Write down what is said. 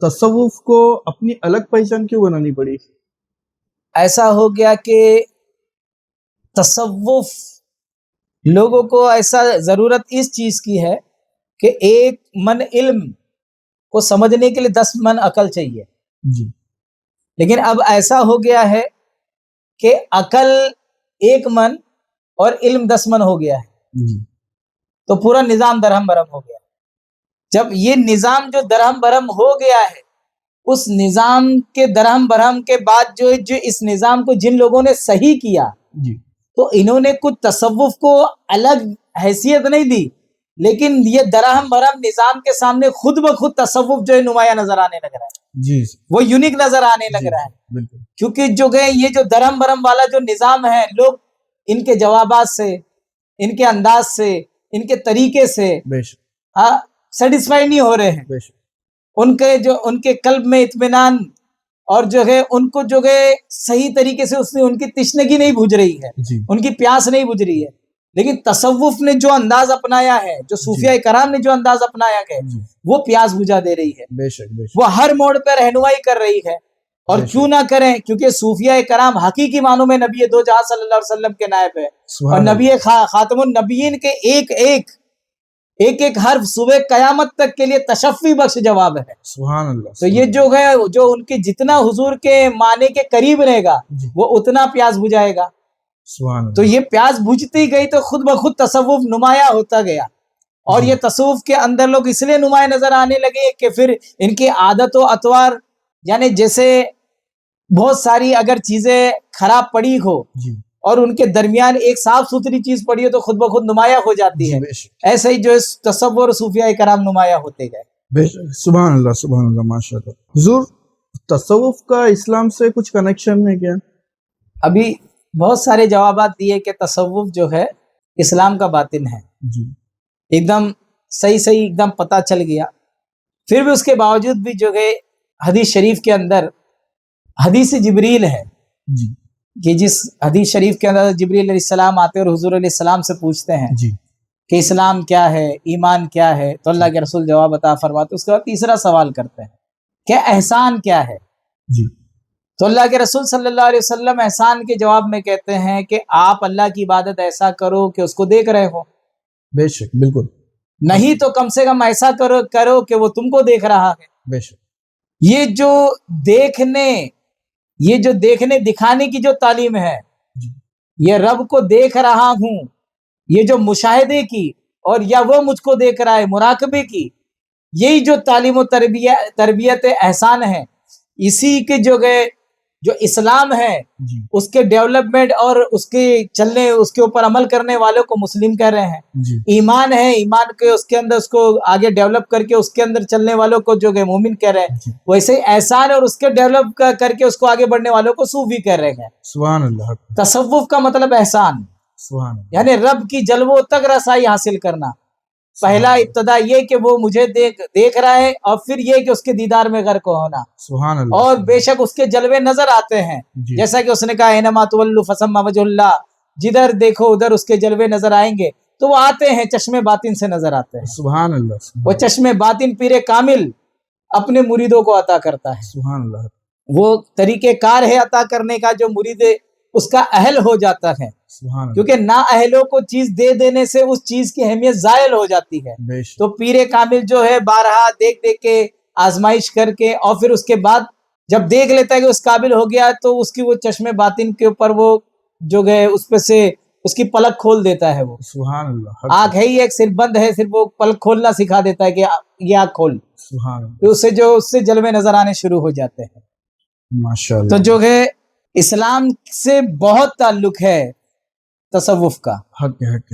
تصوف کو اپنی الگ پہچان کیوں بنانی پڑی؟ ایسا ہو گیا کہ تصوف لوگوں کو ایسا ضرورت اس چیز کی ہے کہ ایک من علم کو سمجھنے کے لیے 10 من عقل چاہیے جی، لیکن اب ایسا ہو گیا ہے کہ عقل 1 من اور علم 10 من ہو گیا ہے، جی، تو پورا نظام درہم برہم ہو گیا۔ جب یہ نظام جو درہم برہم ہو گیا ہے، اس نظام کے درہم برہم کے بعد جو اس نظام کو جن لوگوں نے صحیح کیا جی، تو انہوں نے کچھ تصوف کو الگ حیثیت نہیں دی، لیکن یہ درہم برہم نظام کے سامنے خود بخود تصوف جو ہے نمایاں نظر آنے لگ رہا ہے، جی، وہ یونیک نظر آنے لگ رہا ہے، بالکل، کیونکہ جو گئے یہ جو درہم برہم والا جو نظام ہے، لوگ ان کے جوابات سے، ان کے انداز سے، ان کے طریقے سے بے شک، سیٹسفائی نہیں ہو رہے ہیں، بے شک، ان کے قلب میں اطمینان اور جو ہے ان کو جو ہے صحیح طریقے سے ان کی تشنگی نہیں بجھ رہی ہے، جی، ان کی پیاس نہیں بجھ رہی ہے، لیکن تصوف نے جو انداز اپنایا ہے، جو صوفیاء کرام نے جو انداز اپنایا ہے، جی، وہ پیاس بجھا دے رہی ہے، بے شک، بے شک، وہ ہر موڑ پہ رہنمائی کر رہی ہے، اور بے شک، کیوں نہ کریں، کیونکہ صوفیاء کرام حقیقی معنوں میں نبی دو جہاں صلی اللہ علیہ وسلم کے نائب ہے، اور سبحان نبی خاتم النبیین کے ایک حرف صبح قیامت تک کے لیے تشفی بخش جواب ہے۔ سبحان اللہ، تو یہ جو ہے جو ان کے جتنا حضور کے معنی کے قریب رہے گا جی، وہ اتنا پیاس بجھائے گا، سبحان اللہ، تو یہ پیاس بجھتی گئی تو خود بخود تصوف نمایاں ہوتا گیا، اور جی، یہ تصوف کے اندر لوگ اس لیے نمایاں نظر آنے لگے کہ پھر ان کی عادت و اطوار، یعنی جیسے بہت ساری اگر چیزیں خراب پڑی ہو جی، اور ان کے درمیان ایک صاف ستھری چیز پڑی ہو تو خود بخود نمایاں ہو جاتی جی، ہے، بے شک، ایسے ہی جو تصور صوفیاء کرام نمایاں ہوتے گئے۔ بے شک، سبحان اللہ، ماشاء اللہ۔ حضور، تصوف کا اسلام سے کچھ کنیکشن ہے کیا؟ ابھی بہت سارے جوابات دیے کہ تصوف جو ہے اسلام کا باطن ہے، جی، ایک دم صحیح ایک دم پتہ چل گیا، پھر بھی اس کے باوجود بھی جو ہے حدیث شریف کے اندر حدیث جبریل ہے جی، کہ جس حدیث شریف کے اندر جبریل علیہ السلام آتے اور حضور علیہ السلام سے پوچھتے ہیں جی، کہ اسلام کیا ہے، ایمان کیا ہے، تو اللہ کے رسول جواب عطا فرماتے، اس کے بعد تیسرا سوال کرتے ہیں کہ احسان کیا ہے، جی، تو اللہ کے رسول صلی اللہ علیہ وسلم احسان کے جواب میں کہتے ہیں کہ آپ اللہ کی عبادت ایسا کرو کہ اس کو دیکھ رہے ہو، بے شک، بالکل، نہیں تو کم سے کم ایسا کرو کہ وہ تم کو دیکھ رہا ہے۔ بے شک، یہ جو دیکھنے دکھانے کی جو تعلیم ہے، جی، یہ رب کو دیکھ رہا ہوں، یہ جو مشاہدے کی اور یا وہ مجھ کو دیکھ رہا ہے مراقبے کی، یہی جو تعلیم و تربیت احسان ہے، اسی کے جو اسلام ہے جی، اس کے ڈیولپمنٹ اور اس کے چلنے، اس کے اوپر عمل کرنے والوں کو مسلم کہہ رہے ہیں، جی، ایمان ہے، ایمان کے اس کے اندر اس کو آگے ڈیولپ کر کے اس کے اندر چلنے والوں کو جو مومن کہہ رہے ہیں، جی، ویسے ہی احسان اور اس کے ڈیولپ کر کے اس کو آگے بڑھنے والوں کو صوفی کہہ رہے ہیں۔ سبحان اللہ، تصوف کا مطلب احسان، سبحان اللہ، یعنی رب کی جلووں تک رسائی حاصل کرنا، پہلا ابتدا یہ کہ وہ مجھے دیکھ رہا ہے، اور پھر یہ کہ اس کے دیدار میں غرق ہونا، سبحان اللہ، اور بے شک اس کے جلوے نظر آتے ہیں، جی، جیسا کہ اس نے کہا اینما تولوا فثم وجہ اللہ، جدھر دیکھو ادھر اس کے جلوے نظر آئیں گے، تو وہ آتے ہیں چشم باطن سے نظر آتے ہیں، سبحان اللہ، وہ چشم باطن پیر کامل اپنے مریدوں کو عطا کرتا ہے، سبحان اللہ، وہ طریقہ کار ہے عطا کرنے کا جو مرید اس کا اہل ہو جاتا ہے، سبحان اللہ، کیونکہ نا اہلوں کو چیز دے دینے سے اس چیز کی اہمیت زائل ہو جاتی ہے، بے شک، تو پیر کامل جو ہے بارہا دیکھ کے آزمائش کر کے، اور پھر اس کے بعد جب دیکھ لیتا ہے کہ اس قابل ہو گیا تو اس کی وہ چشم باطن کے اوپر وہ جو ہے اس پہ سے اس کی پلک کھول دیتا ہے، وہ سبحان اللہ، آنکھ ہے ہی ایک صرف بند ہے، صرف وہ پلک کھولنا سکھا دیتا ہے کہ یہ آنکھ کھول، سبحان اللہ، تو اس سے جلوے نظر آنے شروع ہو جاتے ہیں۔ ماشاء تو اللہ، جو ہے اسلام سے بہت تعلق ہے تصوف کا۔ حق ہے، حق ہے۔